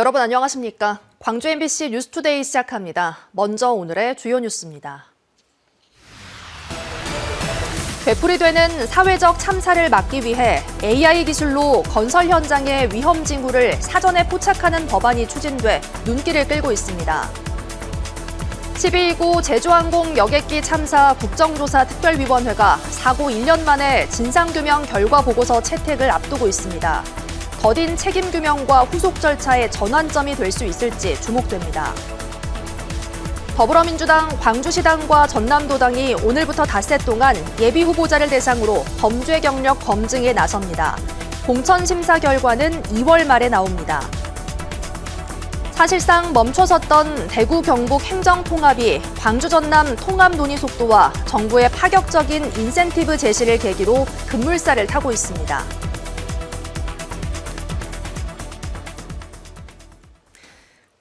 여러분 안녕하십니까? 광주 MBC 뉴스투데이 시작합니다. 먼저 오늘의 주요 뉴스입니다. 되풀이되는 사회적 참사를 막기 위해 AI 기술로 건설 현장의 위험 징후를 사전에 포착하는 법안이 추진돼 눈길을 끌고 있습니다. 12.19 제주항공 여객기 참사 국정조사 특별위원회가 사고 1년 만에 진상규명 결과 보고서 채택을 앞두고 있습니다. 더딘 책임규명과 후속 절차의 전환점이 될 수 있을지 주목됩니다. 더불어민주당 광주시당과 전남도당이 오늘부터 닷새 동안 예비후보자를 대상으로 범죄 경력 검증에 나섭니다. 공천 심사 결과는 2월 말에 나옵니다. 사실상 멈춰섰던 대구 경북 행정통합이 광주 전남 통합 논의 속도와 정부의 파격적인 인센티브 제시를 계기로 급물살을 타고 있습니다.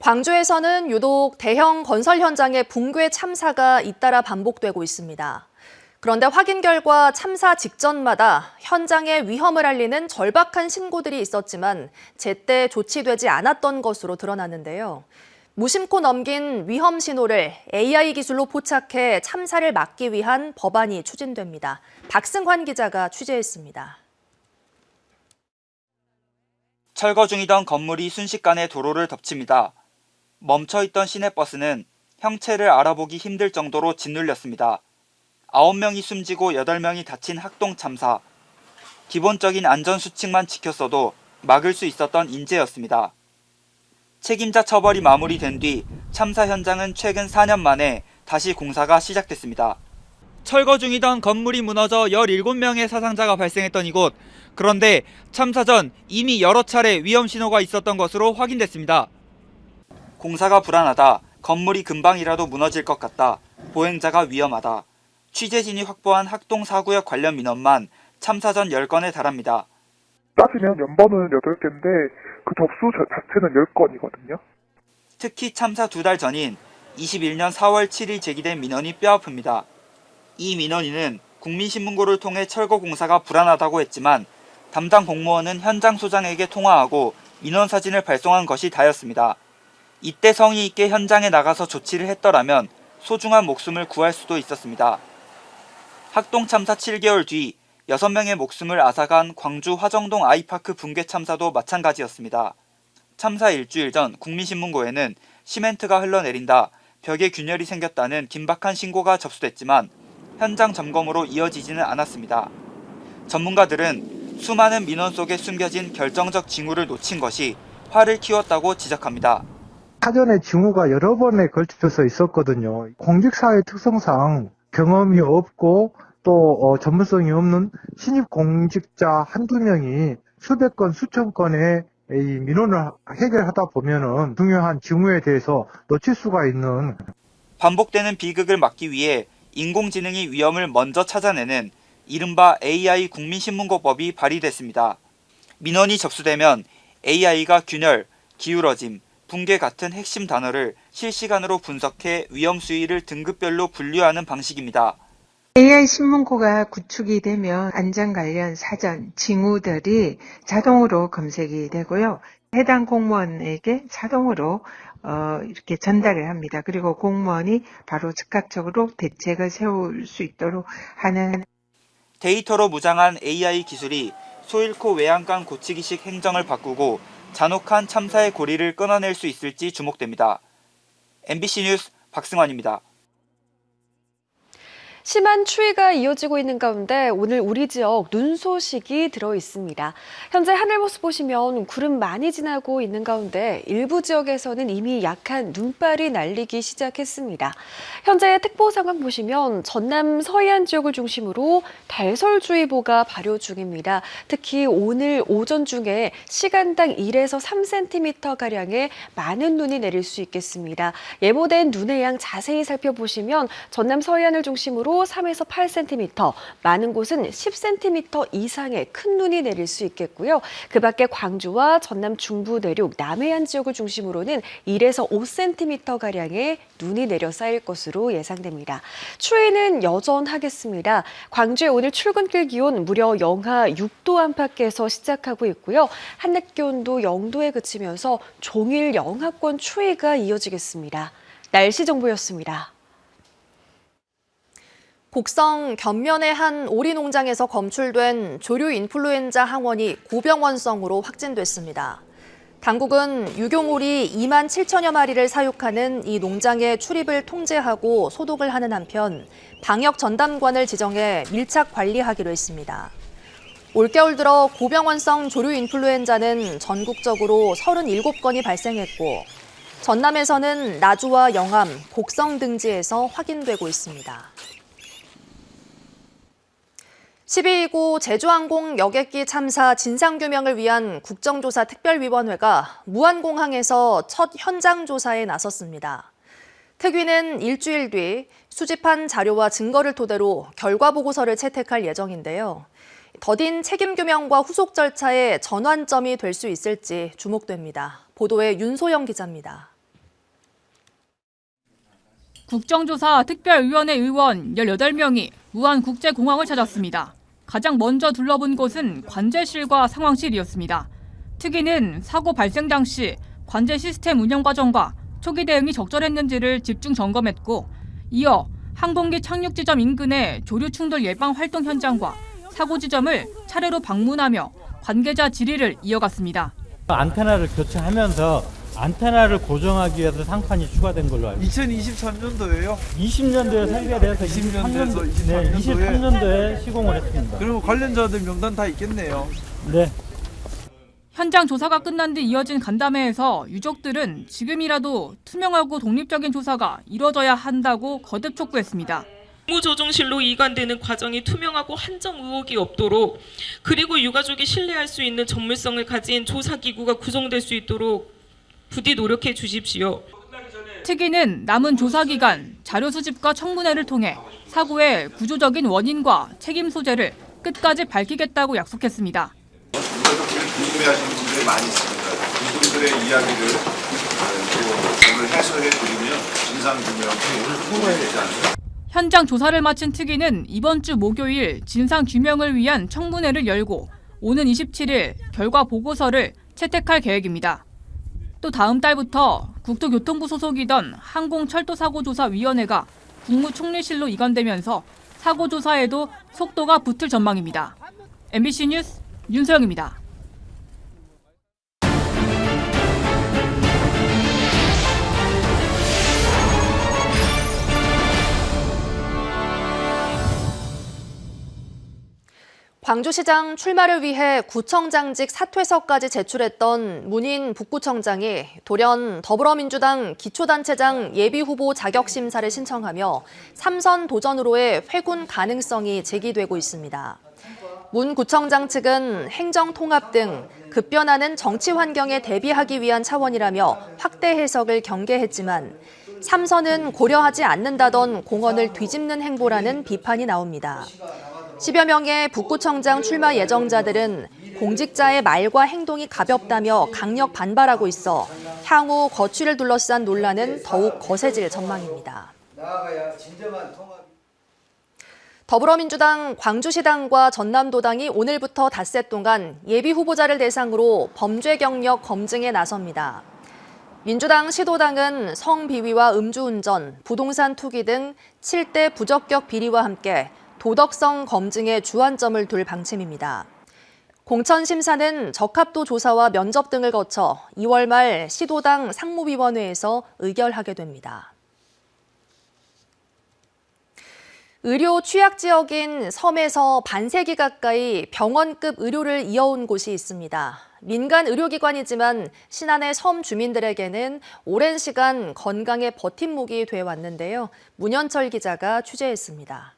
광주에서는 유독 대형 건설 현장의 붕괴 참사가 잇따라 반복되고 있습니다. 그런데 확인 결과 참사 직전마다 현장의 위험을 알리는 절박한 신고들이 있었지만 제때 조치되지 않았던 것으로 드러났는데요. 무심코 넘긴 위험 신호를 AI 기술로 포착해 참사를 막기 위한 법안이 추진됩니다. 박승환 기자가 취재했습니다. 철거 중이던 건물이 순식간에 도로를 덮칩니다. 멈춰있던 시내버스는 형체를 알아보기 힘들 정도로 짓눌렸습니다. 9명이 숨지고 8명이 다친 학동 참사. 기본적인 안전수칙만 지켰어도 막을 수 있었던 인재였습니다. 책임자 처벌이 마무리된 뒤 참사 현장은 최근 4년 만에 다시 공사가 시작됐습니다. 철거 중이던 건물이 무너져 17명의 사상자가 발생했던 이곳. 그런데 참사 전 이미 여러 차례 위험 신호가 있었던 것으로 확인됐습니다. 공사가 불안하다, 건물이 금방이라도 무너질 것 같다, 보행자가 위험하다. 취재진이 확보한 학동 4구역 관련 민원만 참사 전 10건에 달합니다. 따지면 연번은 8개인데 그 접수 자체는 10건이거든요. 특히 참사 2달 전인 21년 4월 7일 제기된 민원이 뼈아픕니다. 이 민원인은 국민신문고를 통해 철거 공사가 불안하다고 했지만 담당 공무원은 현장 소장에게 통화하고 민원 사진을 발송한 것이 다였습니다. 이때 성의 있게 현장에 나가서 조치를 했더라면 소중한 목숨을 구할 수도 있었습니다. 학동 참사 7개월 뒤 6명의 목숨을 앗아간 광주 화정동 아이파크 붕괴 참사도 마찬가지였습니다. 참사 일주일 전 국민신문고에는 시멘트가 흘러내린다, 벽에 균열이 생겼다는 긴박한 신고가 접수됐지만 현장 점검으로 이어지지는 않았습니다. 전문가들은 수많은 민원 속에 숨겨진 결정적 징후를 놓친 것이 화를 키웠다고 지적합니다. 사전에 징후가 여러 번에 걸쳐서 있었거든요. 공직사회 특성상 경험이 없고 또 전문성이 없는 신입 공직자 한두 명이 수백 건, 수천 건의 이 민원을 해결하다 보면은 중요한 징후에 대해서 놓칠 수가 있는. 반복되는 비극을 막기 위해 인공지능이 위험을 먼저 찾아내는 이른바 AI 국민신문고법이 발의됐습니다. 민원이 접수되면 AI가 균열, 기울어짐, 붕괴 같은 핵심 단어를 실시간으로 분석해 위험 수위를 등급별로 분류하는 방식입니다. AI 신문고가 구축이 되면 안전 관련 사전, 징후들이 자동으로 검색이 되고요. 해당 공무원에게 자동으로 이렇게 전달을 합니다. 그리고 공무원이 바로 즉각적으로 대책을 세울 수 있도록 하는. 데이터로 무장한 AI 기술이 소잃고 외양간 고치기식 행정을 바꾸고 잔혹한 참사의 고리를 끊어낼 수 있을지 주목됩니다. MBC 뉴스 박승환입니다. 심한 추위가 이어지고 있는 가운데 오늘 우리 지역 눈 소식이 들어 있습니다. 현재 하늘 모습 보시면 구름 많이 지나고 있는 가운데 일부 지역에서는 이미 약한 눈발이 날리기 시작했습니다. 현재 특보 상황 보시면 전남 서해안 지역을 중심으로 달설주의보가 발효 중입니다. 특히 오늘 오전 중에 시간당 1에서 3cm가량의 많은 눈이 내릴 수 있겠습니다. 예보된 눈의 양 자세히 살펴보시면 전남 서해안을 중심으로 중심으로 3에서 8cm, 많은 곳은 10cm 이상의 큰 눈이 내릴 수 있겠고요. 그 밖에 광주와 전남 중부 내륙, 남해안 지역을 중심으로는 1에서 5cm가량의 눈이 내려 쌓일 것으로 예상됩니다. 추위는 여전하겠습니다. 광주의 오늘 출근길 기온 무려 영하 6도 안팎에서 시작하고 있고요. 한낮 기온도 0도에 그치면서 종일 영하권 추위가 이어지겠습니다. 날씨 정보였습니다. 곡성 견면의 한 오리 농장에서 검출된 조류 인플루엔자 항원이 고병원성으로 확진됐습니다. 당국은 유경오리 2만 7천여 마리를 사육하는 이 농장의 출입을 통제하고 소독을 하는 한편 방역 전담관을 지정해 밀착 관리하기로 했습니다. 올겨울 들어 고병원성 조류 인플루엔자는 전국적으로 37건이 발생했고 전남에서는 나주와 영암, 곡성 등지에서 확인되고 있습니다. 12.29 제주항공 여객기 참사 진상규명을 위한 국정조사 특별위원회가 무안공항에서 첫 현장 조사에 나섰습니다. 특위는 일주일 뒤 수집한 자료와 증거를 토대로 결과 보고서를 채택할 예정인데요. 더딘 책임규명과 후속 절차의 전환점이 될 수 있을지 주목됩니다. 보도에 윤소영 기자입니다. 국정조사 특별위원회 의원 18명이 무안국제공항을 찾았습니다. 가장 먼저 둘러본 곳은 관제실과 상황실이었습니다. 특위는 사고 발생 당시 관제 시스템 운영 과정과 초기 대응이 적절했는지를 집중 점검했고, 이어 항공기 착륙 지점 인근의 조류 충돌 예방 활동 현장과 사고 지점을 차례로 방문하며 관계자 질의를 이어갔습니다. 안테나를 교체하면서 안테나를 고정하기 위해서 상판이 추가된 걸로 알고 있습니다. 2023년도에요? 20년도에 설계돼서 23년도에 시공을 했습니다. 그러면 관련자들 명단 다 있겠네요. 네. 현장 조사가 끝난 뒤 이어진 간담회에서 유족들은 지금이라도 투명하고 독립적인 조사가 이뤄져야 한다고 거듭 촉구했습니다. 조종실로 이관되는 과정이 투명하고 한정 의혹이 없도록, 그리고 유가족이 신뢰할 수 있는 전문성을 가진 조사기구가 구성될 수 있도록 부디 노력해 주십시오. 특위는 남은 조사 기간 자료 수집과 청문회를 통해 사고의 구조적인 원인과 책임 소재를 끝까지 밝히겠다고 약속했습니다. 궁금해하시는 분들이 많이 있습니다. 그분들의 이야기를 또 오늘 해소해드리면 진상규명이 오늘 되지 않을까. 현장 조사를 마친 특위는 이번 주 목요일 진상규명을 위한 청문회를 열고 오는 27일 결과 보고서를 채택할 계획입니다. 또 다음 달부터 국토교통부 소속이던 항공철도사고조사위원회가 국무총리실로 이관되면서 사고조사에도 속도가 붙을 전망입니다. MBC 뉴스 윤소영입니다. 광주시장 출마를 위해 구청장직 사퇴서까지 제출했던 문인 북구청장이 돌연 더불어민주당 기초단체장 예비후보 자격심사를 신청하며 3선 도전으로의 회군 가능성이 제기되고 있습니다. 문 구청장 측은 행정통합 등 급변하는 정치 환경에 대비하기 위한 차원이라며 확대 해석을 경계했지만 3선은 고려하지 않는다던 공언을 뒤집는 행보라는 비판이 나옵니다. 10여 명의 북구청장 출마 예정자들은 공직자의 말과 행동이 가볍다며 강력 반발하고 있어 향후 거취를 둘러싼 논란은 더욱 거세질 전망입니다. 더불어민주당 광주시당과 전남도당이 오늘부터 닷새 동안 예비후보자를 대상으로 범죄 경력 검증에 나섭니다. 민주당 시도당은 성비위와 음주운전, 부동산 투기 등 7대 부적격 비리와 함께 도덕성 검증에 주안점을 둘 방침입니다. 공천심사는 적합도 조사와 면접 등을 거쳐 2월 말 시도당 상무위원회에서 의결하게 됩니다. 의료 취약지역인 섬에서 반세기 가까이 병원급 의료를 이어온 곳이 있습니다. 민간 의료기관이지만 신안의 섬 주민들에게는 오랜 시간 건강의 버팀목이 돼 왔는데요. 문현철 기자가 취재했습니다.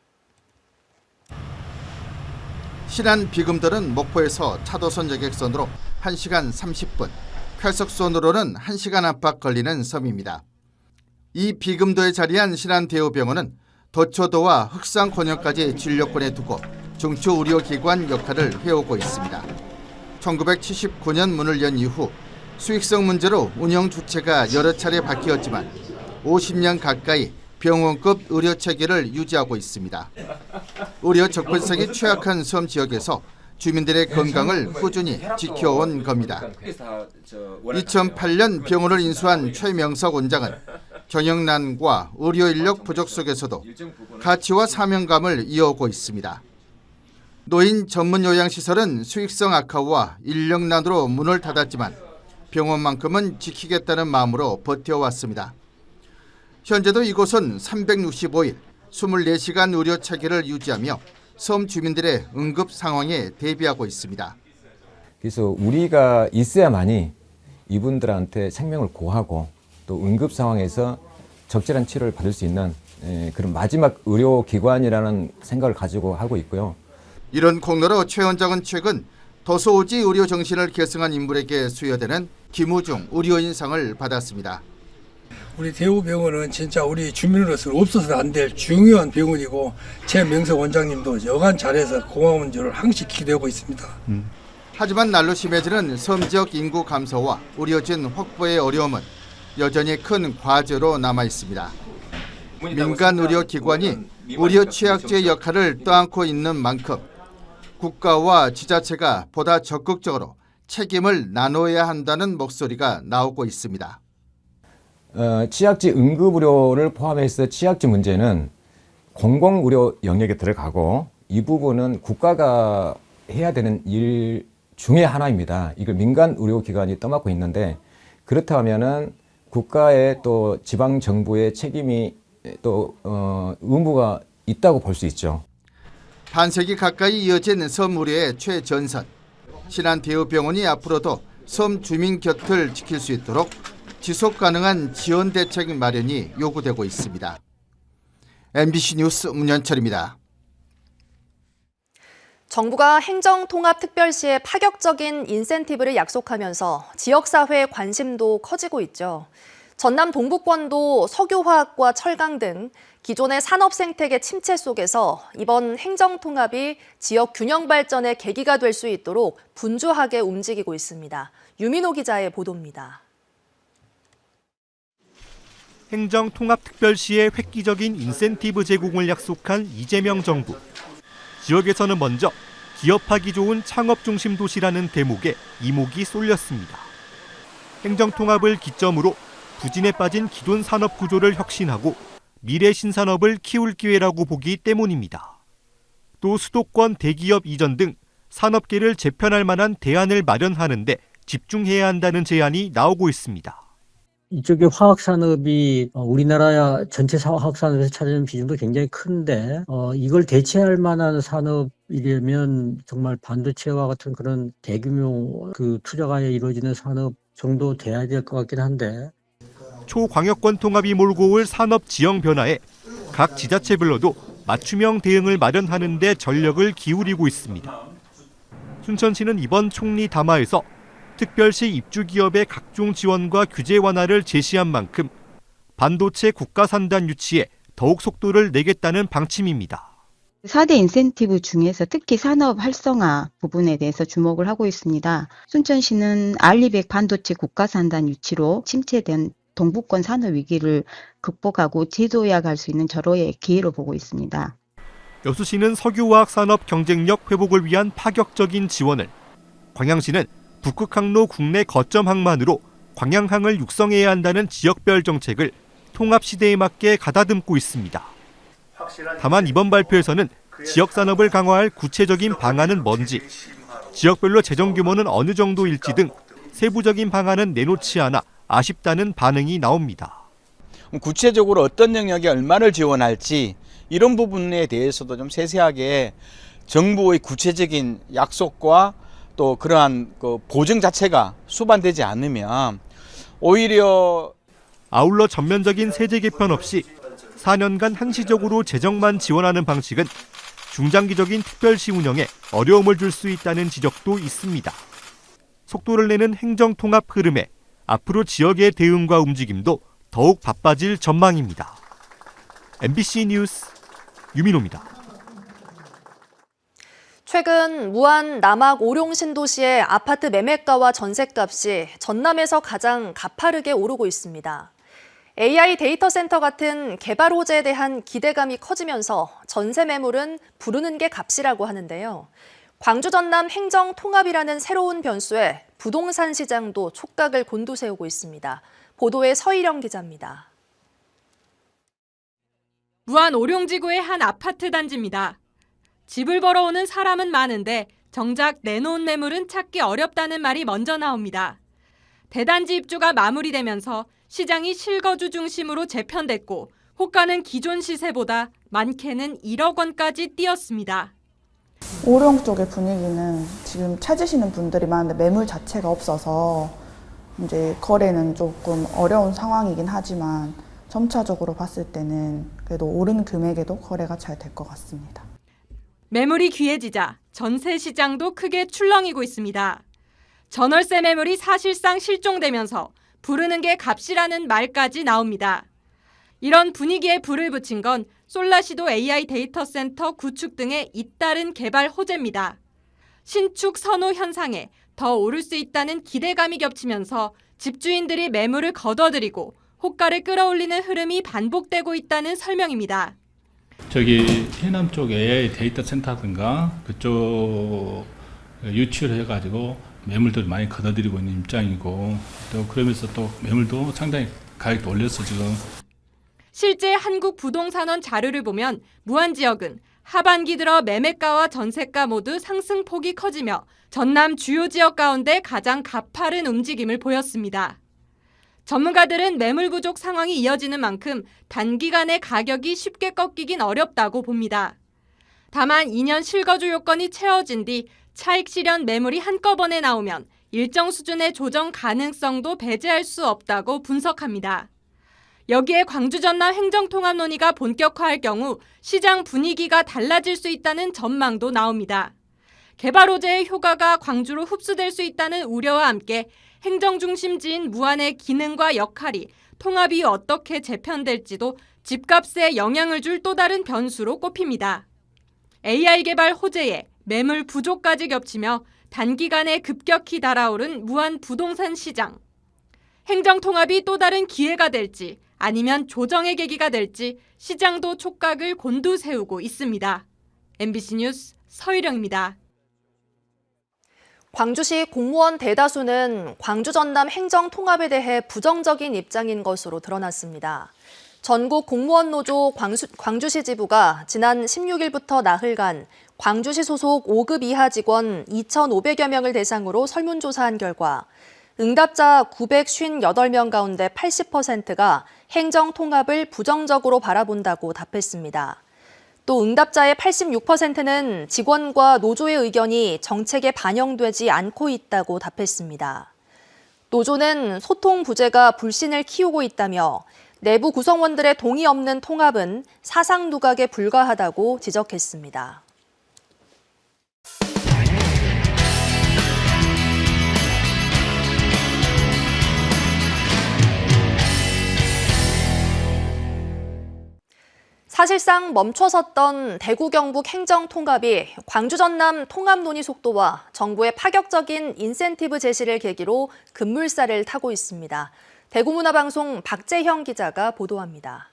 신안 비금들은 목포에서 차도선 여객선으로 1시간 30분,快速선으로는 1시간 안팎 걸리는 섬입니다. 이 비금도에 자리한 신안대우병원은 도초도와 흑산곤역까지 진료권에 두고 중추 의료기관 역할을 해오고 있습니다. 1979년 문을 연 이후 수익성 문제로 운영 주체가 여러 차례 바뀌었지만 50년 가까이 병원급 의료 체계를 유지하고 있습니다. 의료 접근성이 취약한 섬 지역에서 주민들의 건강을 꾸준히 지켜온 겁니다. 2008년 병원을 인수한 최명석 원장은 경영난과 의료 인력 부족 속에서도 가치와 사명감을 이어오고 있습니다. 노인 전문 요양시설은 수익성 악화와 인력난으로 문을 닫았지만 병원만큼은 지키겠다는 마음으로 버텨왔습니다. 현재도 이곳은 365일 24시간 의료 체계를 유지하며 섬 주민들의 응급 상황에 대비하고 있습니다. 그래서 우리가 있어야만이 이분들한테 생명을 구하고 또 응급 상황에서 적절한 치료를 받을 수 있는 그런 마지막 의료기관이라는 생각을 가지고 하고 있고요. 이런 공로로 최 원장은 최근 도소오지 의료정신을 계승한 인물에게 수여되는 김우중 의료인상을 받았습니다. 우리 대우병원은 진짜 우리 주민으로서 없어서는 안 될 중요한 병원이고 최명석 원장님도 여간 잘해서 고마운 줄을 항상 기대하고 있습니다. 하지만 날로 심해지는 섬 지역 인구 감소와 의료진 확보의 어려움은 여전히 큰 과제로 남아 있습니다. 민간 의료기관이 의료 취약지의 역할을 떠안고 있는 만큼 국가와 지자체가 보다 적극적으로 책임을 나눠야 한다는 목소리가 나오고 있습니다. 취약지 응급의료를 포함해서 취약지 문제는 공공의료 영역에 들어가고 이 부분은 국가가 해야 되는 일 중에 하나입니다. 이걸 민간 의료기관이 떠맡고 있는데 그렇다면은 국가의 또 지방 정부의 책임이 또 의무가 있다고 볼 수 있죠. 반세기 가까이 이어진 섬 의료의 최전선. 신안대우병원이 앞으로도 섬 주민 곁을 지킬 수 있도록 지속 가능한 지원 대책 마련이 요구되고 있습니다. MBC 뉴스 문현철입니다. 정부가 행정통합특별시에 파격적인 인센티브를 약속하면서 지역사회의 관심도 커지고 있죠. 전남 동북권도 석유화학과 철강 등 기존의 산업 생태계 침체 속에서 이번 행정통합이 지역 균형 발전의 계기가 될 수 있도록 분주하게 움직이고 있습니다. 유민호 기자의 보도입니다. 행정통합특별시의 획기적인 인센티브 제공을 약속한 이재명 정부. 지역에서는 먼저 기업하기 좋은 창업 중심 도시라는 대목에 이목이 쏠렸습니다. 행정통합을 기점으로 부진에 빠진 기존 산업 구조를 혁신하고 미래 신산업을 키울 기회라고 보기 때문입니다. 또 수도권 대기업 이전 등 산업계를 재편할 만한 대안을 마련하는 데 집중해야 한다는 제안이 나오고 있습니다. 이쪽에 화학산업이 우리나라 전체 화학산업에서 차지하는 비중도 굉장히 큰데 이걸 대체할 만한 산업이려면 정말 반도체와 같은 그런 대규모 투자가 이루어지는 산업 정도 돼야 될 것 같긴 한데 초광역권 통합이 몰고 올 산업 지형 변화에 각 지자체별로도 맞춤형 대응을 마련하는 데 전력을 기울이고 있습니다. 순천시는 이번 총리 담화에서 특별시 입주기업의 각종 지원과 규제 완화를 제시한 만큼 반도체 국가산단 유치에 더욱 속도를 내겠다는 방침입니다. 4대 인센티브 중에서 특히 산업 활성화 부분에 대해서 주목을 하고 있습니다. 순천시는 알리백 반도체 국가산단 유치로 침체된 동북권 산업 위기를 극복하고 재도약할 수 있는 절호의 기회로 보고 있습니다. 여수시는 석유화학 산업 경쟁력 회복을 위한 파격적인 지원을, 광양시는 북극항로 국내 거점 항만으로 광양항을 육성해야 한다는 지역별 정책을 통합 시대에 맞게 가다듬고 있습니다. 다만 이번 발표에서는 지역 산업을 강화할 구체적인 방안은 뭔지, 지역별로 재정 규모는 어느 정도일지 등 세부적인 방안은 내놓지 않아 아쉽다는 반응이 나옵니다. 구체적으로 어떤 영역에 얼마를 지원할지 이런 부분에 대해서도 좀 세세하게 정부의 구체적인 약속과 또 그러한 보증 자체가 수반되지 않으면 오히려 아울러 전면적인 세제 개편 없이 4년간 한시적으로 재정만 지원하는 방식은 중장기적인 특별시 운영에 어려움을 줄 수 있다는 지적도 있습니다. 속도를 내는 행정통합 흐름에 앞으로 지역의 대응과 움직임도 더욱 바빠질 전망입니다. MBC 뉴스 유민호입니다. 최근 무안 남악 오룡 신도시의 아파트 매매가와 전셋값이 전남에서 가장 가파르게 오르고 있습니다. AI 데이터 센터 같은 개발 호재에 대한 기대감이 커지면서 전세 매물은 부르는 게 값이라고 하는데요. 광주 전남 행정 통합이라는 새로운 변수에 부동산 시장도 촉각을 곤두세우고 있습니다. 보도에 서희령 기자입니다. 무안 오룡지구의 한 아파트 단지입니다. 집을 보러 오는 사람은 많은데 정작 내놓은 매물은 찾기 어렵다는 말이 먼저 나옵니다. 대단지 입주가 마무리되면서 시장이 실거주 중심으로 재편됐고 호가는 기존 시세보다 많게는 1억 원까지 뛰었습니다. 오룡 쪽의 분위기는 지금 찾으시는 분들이 많은데 매물 자체가 없어서 이제 거래는 조금 어려운 상황이긴 하지만 점차적으로 봤을 때는 그래도 오른 금액에도 거래가 잘 될 것 같습니다. 매물이 귀해지자 전세 시장도 크게 출렁이고 있습니다. 전월세 매물이 사실상 실종되면서 부르는 게 값이라는 말까지 나옵니다. 이런 분위기에 불을 붙인 건 솔라시도 AI 데이터 센터 구축 등의 잇따른 개발 호재입니다. 신축 선호 현상에 더 오를 수 있다는 기대감이 겹치면서 집주인들이 매물을 걷어들이고 호가를 끌어올리는 흐름이 반복되고 있다는 설명입니다. 저기 해남 쪽 AI 데이터 센터든가 그쪽 유치를 해가지고 매물들 많이 걷어들이고 있는 입장이고 또 그러면서 또 매물도 상당히 가격도 올렸어 지금. 실제 한국부동산원 자료를 보면 무안 지역은 하반기 들어 매매가와 전세가 모두 상승폭이 커지며 전남 주요 지역 가운데 가장 가파른 움직임을 보였습니다. 전문가들은 매물 부족 상황이 이어지는 만큼 단기간에 가격이 쉽게 꺾이긴 어렵다고 봅니다. 다만 2년 실거주 요건이 채워진 뒤 차익 실현 매물이 한꺼번에 나오면 일정 수준의 조정 가능성도 배제할 수 없다고 분석합니다. 여기에 광주 전남 행정통합 논의가 본격화할 경우 시장 분위기가 달라질 수 있다는 전망도 나옵니다. 개발 호재의 효과가 광주로 흡수될 수 있다는 우려와 함께 행정중심지인 무안의 기능과 역할이 통합 이후 어떻게 재편될지도 집값에 영향을 줄 또 다른 변수로 꼽힙니다. AI 개발 호재에 매물 부족까지 겹치며 단기간에 급격히 달아오른 무안 부동산 시장. 행정통합이 또 다른 기회가 될지 아니면 조정의 계기가 될지 시장도 촉각을 곤두세우고 있습니다. MBC 뉴스 서희령입니다. 광주시 공무원 대다수는 광주 전남 행정 통합에 대해 부정적인 입장인 것으로 드러났습니다. 전국 공무원 노조 광주시 지부가 지난 16일부터 나흘간 광주시 소속 5급 이하 직원 2,500여 명을 대상으로 설문조사한 결과 응답자 958명 가운데 80%가 행정 통합을 부정적으로 바라본다고 답했습니다. 또 응답자의 86%는 직원과 노조의 의견이 정책에 반영되지 않고 있다고 답했습니다. 노조는 소통 부재가 불신을 키우고 있다며 내부 구성원들의 동의 없는 통합은 사상 누각에 불과하다고 지적했습니다. 사실상 멈춰섰던 대구 경북 행정 통합이 광주 전남 통합 논의 속도와 정부의 파격적인 인센티브 제시를 계기로 급물살을 타고 있습니다. 대구문화방송 박재형 기자가 보도합니다.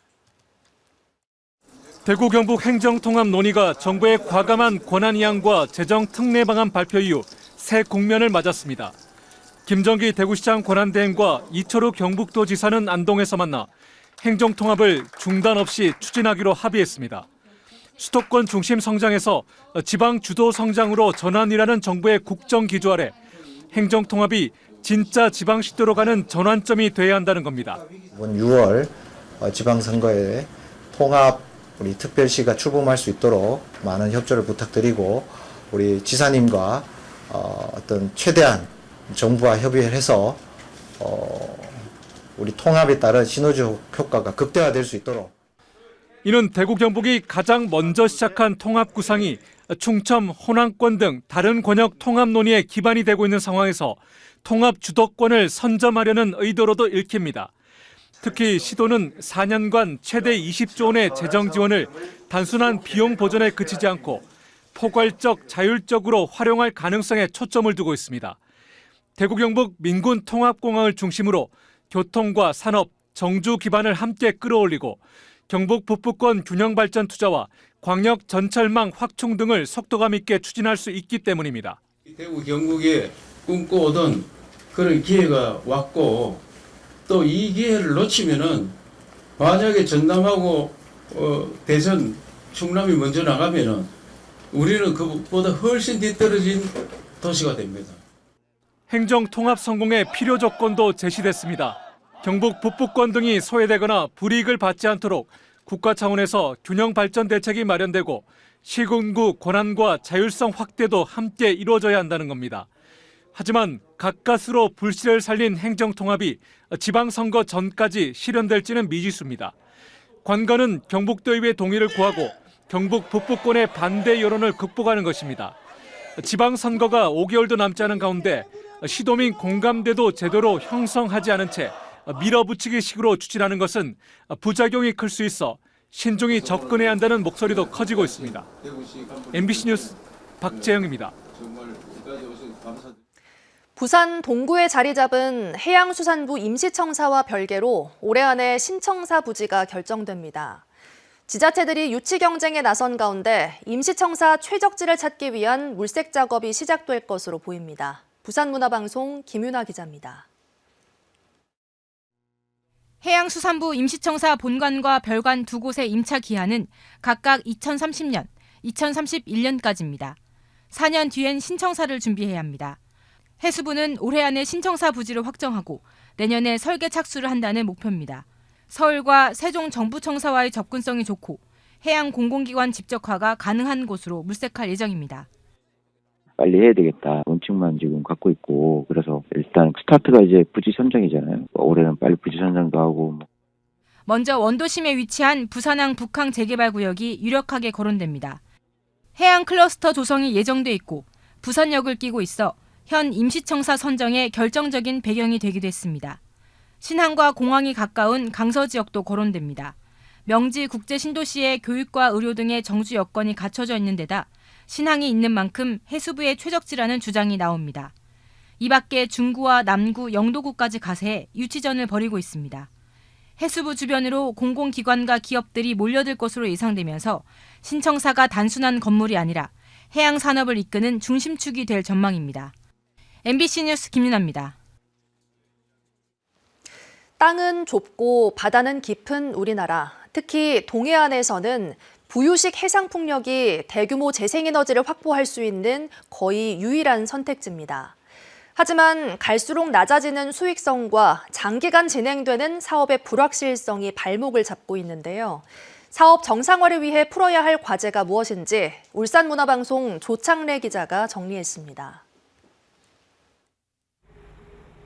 대구 경북 행정 통합 논의가 정부의 과감한 권한 이양과 재정 특례 방안 발표 이후 새 국면을 맞았습니다. 김정기 대구시장 권한대행과 이철우 경북도지사는 안동에서 만나 행정통합을 중단 없이 추진하기로 합의했습니다. 수도권 중심 성장에서 지방 주도 성장으로 전환이라는 정부의 국정 기조 아래 행정통합이 진짜 지방시도로 가는 전환점이 돼야 한다는 겁니다. 이번 6월 지방선거에 통합 우리 특별시가 출범할 수 있도록 많은 협조를 부탁드리고 우리 지사님과 어떤 최대한 정부와 협의를 해서 우리 통합에 따른 시너지 효과가 극대화될 수 있도록. 이는 대구 경북이 가장 먼저 시작한 통합 구상이 충청, 호남권 등 다른 권역 통합 논의에 기반이 되고 있는 상황에서 통합 주도권을 선점하려는 의도로도 읽힙니다. 특히 시도는 4년간 최대 20조 원의 재정 지원을 단순한 비용 보전에 그치지 않고 포괄적, 자율적으로 활용할 가능성에 초점을 두고 있습니다. 대구 경북 민군 통합공항을 중심으로 교통과 산업, 정주 기반을 함께 끌어올리고 경북 북부권 균형 발전 투자와 광역 전철망 확충 등을 속도감 있게 추진할 수 있기 때문입니다. 대구 경북에 꿈꿔오던 그런 기회가 왔고 또 이 기회를 놓치면은 만약에 전남하고 대전, 충남이 먼저 나가면은 우리는 그보다 훨씬 뒤떨어진 도시가 됩니다. 행정 통합 성공의 필요 조건도 제시됐습니다. 경북 북부권 등이 소외되거나 불이익을 받지 않도록 국가 차원에서 균형 발전 대책이 마련되고 시군구 권한과 자율성 확대도 함께 이루어져야 한다는 겁니다. 하지만 가까스로 불씨를 살린 행정 통합이 지방선거 전까지 실현될지는 미지수입니다. 관건은 경북도의회 동의를 구하고 경북 북부권의 반대 여론을 극복하는 것입니다. 지방선거가 5개월도 남지 않은 가운데 시도민 공감대도 제대로 형성하지 않은 채 밀어붙이기식으로 추진하는 것은 부작용이 클 수 있어 신중히 접근해야 한다는 목소리도 커지고 있습니다. MBC 뉴스 박재영입니다. 부산 동구에 자리 잡은 해양수산부 임시청사와 별개로 올해 안에 신청사 부지가 결정됩니다. 지자체들이 유치 경쟁에 나선 가운데 임시청사 최적지를 찾기 위한 물색 작업이 시작될 것으로 보입니다. 부산문화방송 김윤아 기자입니다. 해양수산부 임시청사 본관과 별관 두 곳의 임차 기한은 각각 2030년, 2031년까지입니다. 4년 뒤엔 신청사를 준비해야 합니다. 해수부는 올해 안에 신청사 부지를 확정하고 내년에 설계 착수를 한다는 목표입니다. 서울과 세종 정부청사와의 접근성이 좋고 해양 공공기관 집적화가 가능한 곳으로 물색할 예정입니다. 빨리 해야 되겠다. 원칙만 지금 갖고 있고 그래서 일단 스타트가 이제 부지 선정이잖아요. 올해는 빨리 부지 선정도 하고. 먼저 원도심에 위치한 부산항 북항 재개발 구역이 유력하게 거론됩니다. 해양 클러스터 조성이 예정돼 있고 부산역을 끼고 있어 현 임시청사 선정에 결정적인 배경이 되기도 했습니다. 신항과 공항이 가까운 강서 지역도 거론됩니다. 명지 국제신도시의 교육과 의료 등의 정주 여건이 갖춰져 있는 데다 신항이 있는 만큼 해수부의 최적지라는 주장이 나옵니다. 이 밖에 중구와 남구, 영도구까지 가세해 유치전을 벌이고 있습니다. 해수부 주변으로 공공기관과 기업들이 몰려들 것으로 예상되면서 신청사가 단순한 건물이 아니라 해양 산업을 이끄는 중심축이 될 전망입니다. MBC 뉴스 김윤아입니다. 땅은 좁고 바다는 깊은 우리나라, 특히 동해안에서는 부유식 해상풍력이 대규모 재생에너지를 확보할 수 있는 거의 유일한 선택지입니다. 하지만 갈수록 낮아지는 수익성과 장기간 진행되는 사업의 불확실성이 발목을 잡고 있는데요. 사업 정상화를 위해 풀어야 할 과제가 무엇인지 울산문화방송 조창래 기자가 정리했습니다.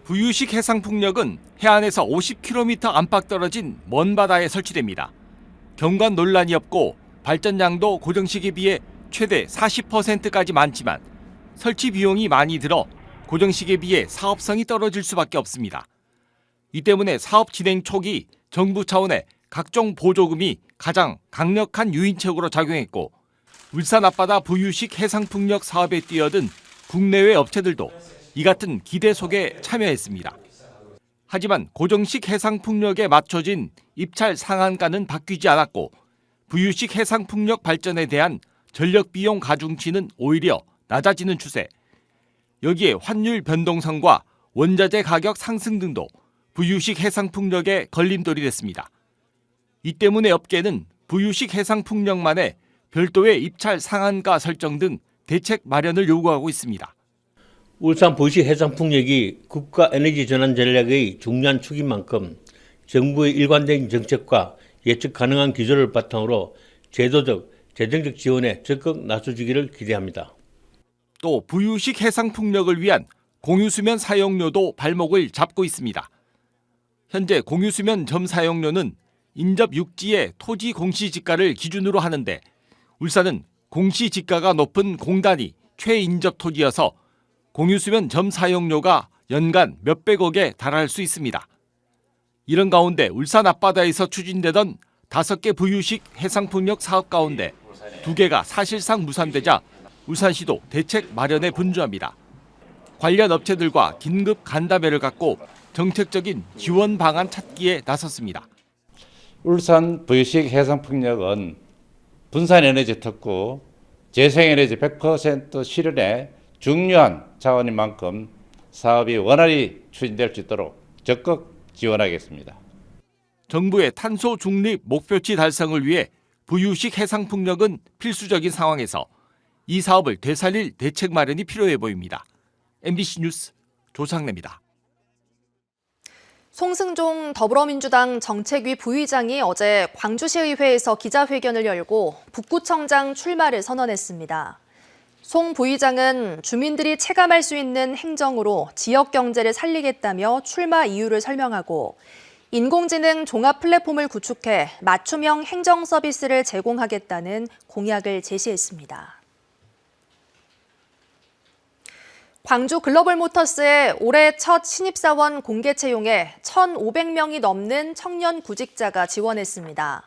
부유식 해상풍력은 해안에서 50km 안팎 떨어진 먼 바다에 설치됩니다. 경관 논란이 없고 발전량도 고정식에 비해 최대 40%까지 많지만 설치 비용이 많이 들어 고정식에 비해 사업성이 떨어질 수밖에 없습니다. 이 때문에 사업 진행 초기 정부 차원의 각종 보조금이 가장 강력한 유인책으로 작용했고 울산 앞바다 부유식 해상풍력 사업에 뛰어든 국내외 업체들도 이 같은 기대 속에 참여했습니다. 하지만 고정식 해상풍력에 맞춰진 입찰 상한가는 바뀌지 않았고 부유식 해상풍력 발전에 대한 전력 비용 가중치는 오히려 낮아지는 추세. 여기에 환율 변동성과 원자재 가격 상승 등도 부유식 해상풍력에 걸림돌이 됐습니다. 이 때문에 업계는 부유식 해상풍력만의 별도의 입찰 상한가 설정 등 대책 마련을 요구하고 있습니다. 울산 부유식 해상풍력이 국가 에너지 전환 전략의 중요한 축인 만큼 정부의 일관된 정책과 예측 가능한 기조를 바탕으로 제도적, 재정적 지원에 적극 나서주기를 기대합니다. 또 부유식 해상풍력을 위한 공유수면 사용료도 발목을 잡고 있습니다. 현재 공유수면 점 사용료는 인접 육지의 토지 공시지가를 기준으로 하는데 울산은 공시지가가 높은 공단이 최인접 토지여서 공유수면 점 사용료가 연간 몇백억에 달할 수 있습니다. 이런 가운데 울산 앞바다에서 추진되던 5개 부유식 해상풍력 사업 가운데 2개가 사실상 무산되자 울산시도 대책 마련에 분주합니다. 관련 업체들과 긴급 간담회를 갖고 정책적인 지원 방안 찾기에 나섰습니다. 울산 부유식 해상풍력은 분산에너지 특구, 재생에너지 100% 실현에 중요한 자원인 만큼 사업이 원활히 추진될 수 있도록 적극 지원하겠습니다. 정부의 탄소 중립 목표치 달성을 위해 부유식 해상풍력은 필수적인 상황에서 이 사업을 되살릴 대책 마련이 필요해 보입니다. MBC 뉴스 조상래입니다. 송승종 더불어민주당 정책위 부의장이 어제 광주시의회에서 기자회견을 열고 북구청장 출마를 선언했습니다. 송 부의장은 주민들이 체감할 수 있는 행정으로 지역 경제를 살리겠다며 출마 이유를 설명하고 인공지능 종합 플랫폼을 구축해 맞춤형 행정 서비스를 제공하겠다는 공약을 제시했습니다. 광주 글로벌모터스의 올해 첫 신입사원 공개 채용에 1,500명이 넘는 청년 구직자가 지원했습니다.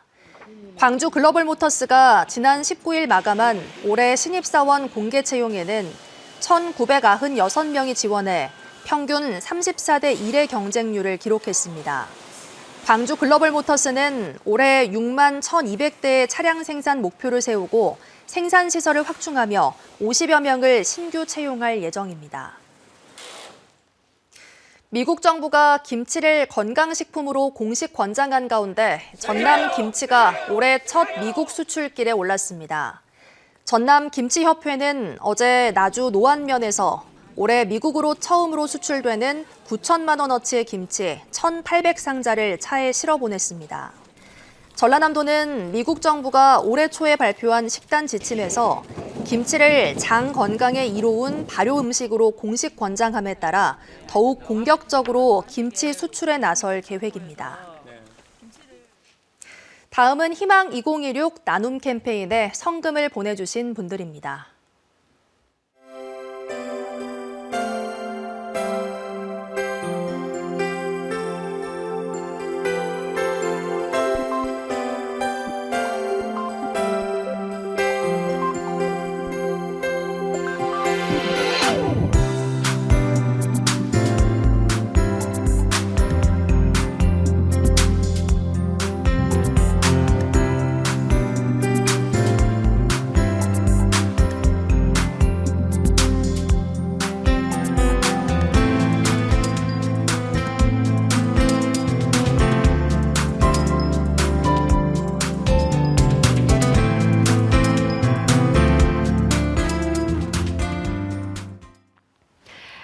광주 글로벌모터스가 지난 19일 마감한 올해 신입사원 공개 채용에는 1,996명이 지원해 평균 34대 1의 경쟁률을 기록했습니다. 광주 글로벌모터스는 올해 6만 1,200대의 차량 생산 목표를 세우고 생산시설을 확충하며 50여 명을 신규 채용할 예정입니다. 미국 정부가 김치를 건강식품으로 공식 권장한 가운데 전남 김치가 올해 첫 미국 수출길에 올랐습니다. 전남 김치협회는 어제 나주 노안면에서 올해 미국으로 처음으로 수출되는 9천만 원어치의 김치 1,800상자를 차에 실어 보냈습니다. 전라남도는 미국 정부가 올해 초에 발표한 식단 지침에서 김치를 장 건강에 이로운 발효 음식으로 공식 권장함에 따라 더욱 공격적으로 김치 수출에 나설 계획입니다. 다음은 희망 2016 나눔 캠페인에 성금을 보내주신 분들입니다.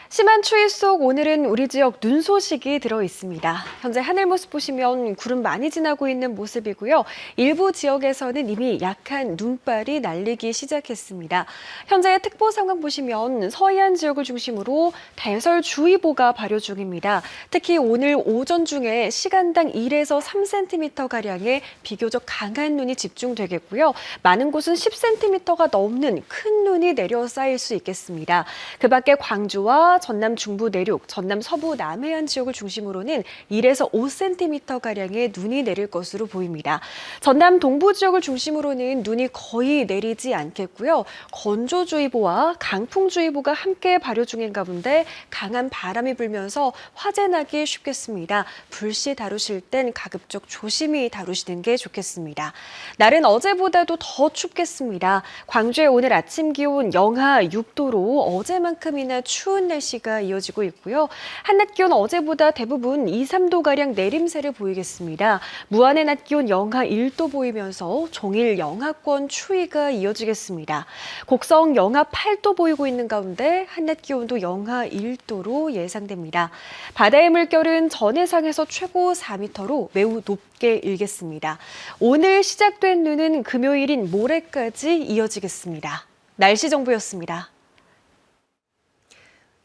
심한 추위 속 오늘은 우리 지역 눈 소식이 들어 있습니다. 현재 하늘 모습 보시면 구름 많이 지나고 있는 모습이고요. 일부 지역에서는 이미 약한 눈발이 날리기 시작했습니다. 현재의 특보 상황 보시면 서해안 지역을 중심으로 대설주의보가 발효 중입니다. 특히 오늘 오전 중에 시간당 1에서 3cm가량의 비교적 강한 눈이 집중되겠고요. 많은 곳은 10cm가 넘는 큰 눈이 내려 쌓일 수 있겠습니다. 그 밖에 광주와 전남 중부 내륙, 전남 서부 남해안 지역을 중심으로는 1에서 5cm가량의 눈이 내릴 것으로 보입니다. 전남 동부 지역을 중심으로는 눈이 거의 내리지 않겠고요. 건조주의보와 강풍주의보가 함께 발효 중인 가운데 강한 바람이 불면서 화재 나기 쉽겠습니다. 불씨 다루실 땐 가급적 조심히 다루시는 게 좋겠습니다. 날은 어제보다도 더 춥겠습니다. 광주의 오늘 아침 기온 영하 6도로 어제만큼이나 추운 날씨가 이어지고 있고요. 한낮 기온 어제보다 대부분 2, 3도가량 내림세를 보이겠습니다. 무안의 낮 기온 영하 1도 보이면서 종일 영하권 추위가 이어지겠습니다. 곡성 영하 8도 보이고 있는 가운데 한낮 기온도 영하 1도로 예상됩니다. 바다의 물결은 전해상에서 최고 4m로 매우 높게 일겠습니다. 오늘 시작된 눈은 금요일인 모레까지 이어지겠습니다. 날씨 정보였습니다.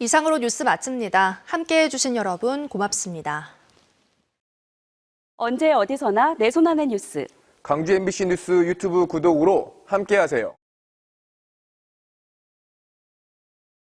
이상으로 뉴스 마칩니다. 함께해 주신 여러분 고맙습니다. 언제 어디서나 내 손 안의 뉴스. 광주 MBC 뉴스 유튜브 구독으로 함께하세요.